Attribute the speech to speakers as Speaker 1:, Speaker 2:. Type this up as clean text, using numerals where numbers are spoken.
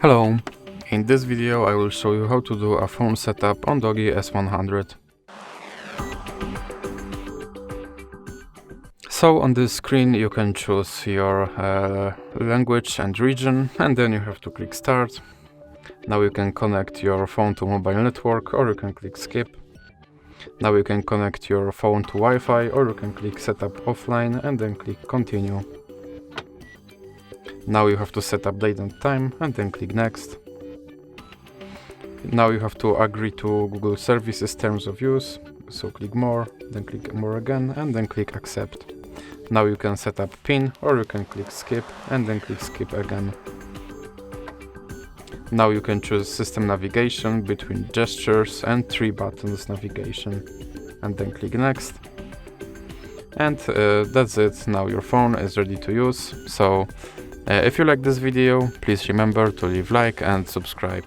Speaker 1: Hello, in this video I will show you how to do a phone setup on DOOGEE S100. So on this screen you can choose your language and region, and then you have to click start. Now you can connect your phone to mobile network, or you can click skip. Now you can connect your phone to Wi-Fi, or you can click setup offline and then click continue. Now you have to set up date and time and then click next. Now you have to agree to Google Services terms of use, so click more, then click more again and then click accept. Now you can set up PIN, or you can click skip and then click skip again. Now you can choose system navigation between gestures and 3 buttons navigation and then click next. And that's it. Now your phone is ready to use. So if you like this video, please remember to leave like and subscribe.